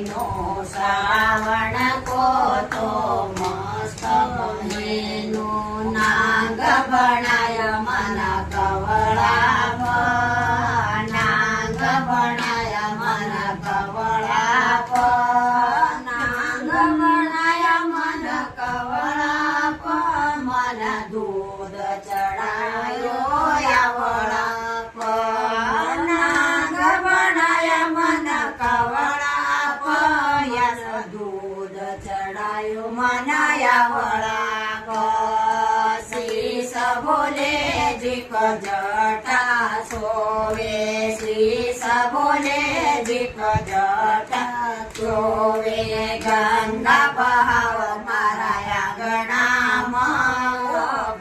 મહિનો શ્રાવણ કોતો મસ્ત મહિનો નાગ ભણાય મન કવળા નાગ ભણાય મન કવળા નાગ ભણાય મન કવળા મન દૂધ ચડાયો યાવળા નાગ ભણાય મન કવળા યસ દૂધ ચડાયો મન યાવળા શીશ બોલે જીક જટા સોવે શીશ બોલે જીક જટા સોવે ગંગા બહાવ મારા આંગણામાં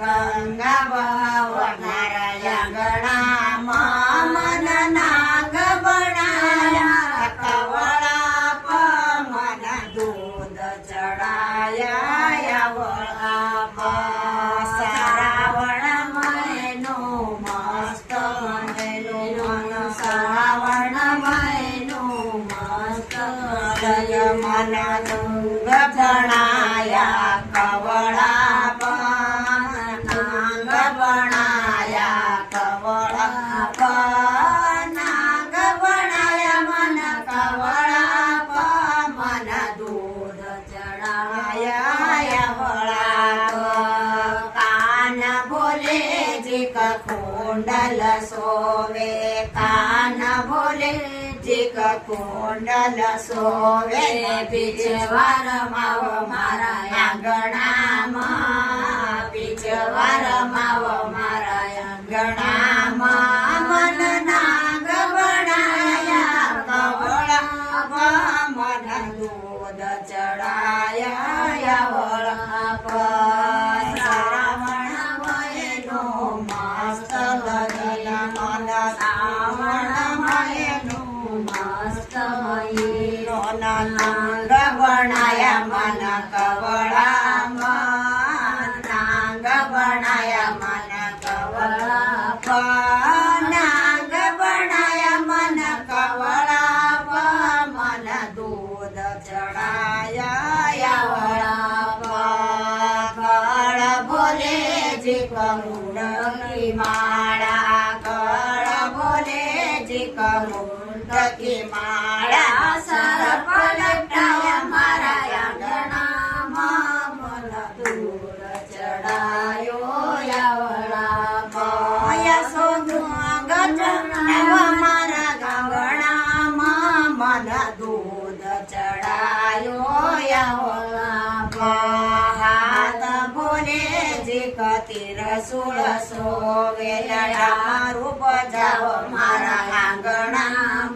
ગંગા બહાવ મારા આંગણામાં મન નાગ બનાયા કવળા મન દૂધ ચડાયા યાવળા શ્રાવણ મહિનો મસ્ત મહિનો શ્રાવણ મહિનો મસ્ત મન દૂધ ચડાયા કવળા નાગ બનાયા કવળા નાગ બનાયા મન કવળા મન દૂધ ચડાયા યાવળા કાન બોલે જીક કુંડલ સોવે કાન બોલે જીક કુંડલ સોવે પીછવાર માવ મારા આંગણામાં પીછવાર માવ મારા આંગણામાં મન નાગ બનાયા કવળા મન દૂધ ચડાયા યાવળા શ્રાવણ મહિનો મસ્ત મહિનો મન શ્રાવણ મહિનો મસ્ત મહિનો નાગ બનાયા મન કવળા નાગ બનાયા મન કવળા નાગ બનાયા મન કવળા મન દૂધ ચડાયા યાવળા કળ બોલે જીક મુંડકી માળા કળ બોલે જીક મુંડકી માળા સર્પ લટાયા મારા આંગણામાં મન દૂધ ચડાયો યાવળા યશોદ ગજનાવા મારા ગાંગણામાં મન દૂધ ચડાયો યાવળા હાથ બોલે જીક તિરસુળ સોવે ડમરું બજાવ મારા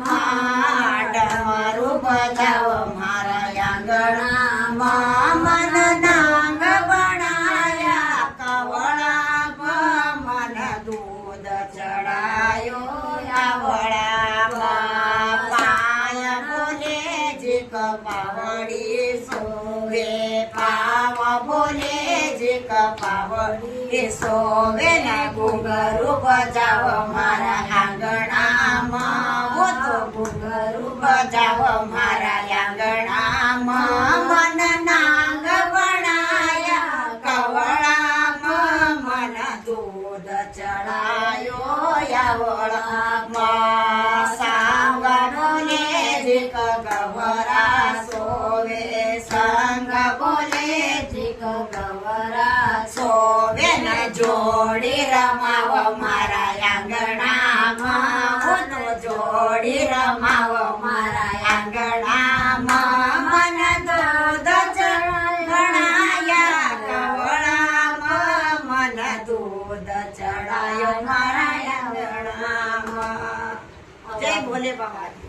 આંગણામાં ડમરું બજાવ મારા આંગણામાં મન નાગ બનાયા કવળા મન દૂધ ચડાયો યાવળા પાય બોલે જીક પાવડી સોવે પાવ બોલે જીક પાવડી સોવે ને ઘૂંઘરું બજાવ મારા આંગણામાં હો તો ઘૂંઘરું બજાવ મારા આંગણામાં મન નાગ બનાયા કવળા મન દૂધ ચડાયો યાવળા સાંગ બોલે જીક ગવરા સોવે સંગ બોલે જીક ગવરા સોવે ન જોડી રમાવ મારા આંગણામાં હો તો જોડી રમાવ મારા આંગણામાં મન દૂધ ચડાયા કવળા મન દૂધ ચડાયો મારા આંગણામાં જય ભોલે બાબા।